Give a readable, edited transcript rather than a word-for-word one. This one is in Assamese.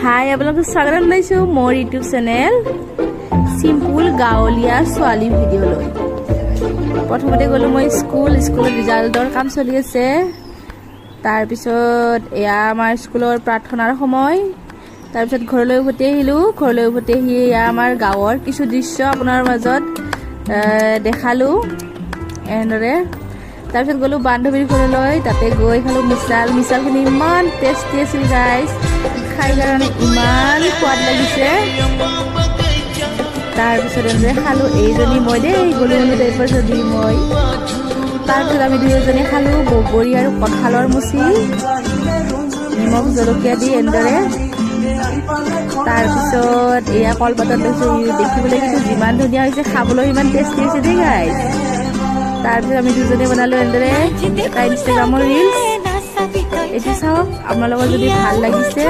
হাই আপোনালোকক স্বাগতম জনাইছোঁ মোৰ ইউটিউব চেনেল চিম্পুল গাঁৱলীয়া ছোৱালী ভিডিঅ' লৈ। প্ৰথমতে গ'লোঁ মই স্কুলত ৰিজাল্টৰ কাম চলি আছে। তাৰপিছত এয়া আমাৰ স্কুলৰ প্ৰাৰ্থনাৰ সময়। তাৰপিছত ঘৰলৈ উভতি আহিলোঁ। ঘৰলৈ উভতি আহি এয়া আমাৰ গাঁৱৰ কিছু দৃশ্য আপোনাৰ মাজত দেখালোঁ এনেদৰে। তাৰপিছত গ'লোঁ বান্ধৱীৰ ঘৰলৈ, তাতে গৈ খালোঁ মিছালখিনি ইমান টেষ্টি আছিল গাইজ, খাই কাৰণে ইমান সোৱাদ লাগিছে। তাৰপিছত এনেদৰে খালোঁ, এইজনী মই দেই গ'লোঁ টাইপৰ যদি মই। তাৰপিছত আমি দুয়োজনী খালোঁ বগৰী আৰু কঁঠালৰ মুচি, নিমখ জলকীয়া দি এনেদৰে। তাৰপিছত এয়া কলপাতত লৈছোঁ, দেখিবলৈ কিন্তু যিমান ধুনীয়া হৈছে খাবলৈ ইমান টেষ্টি হৈছে দেই গাইজ। তাৰপিছত আমি দুজনে বনালোঁ এনেদৰে এটা ইনষ্টাগ্ৰামৰ ৰিলছ। এইটো চাওক, আপোনালোকৰ যদি ভাল লাগিছে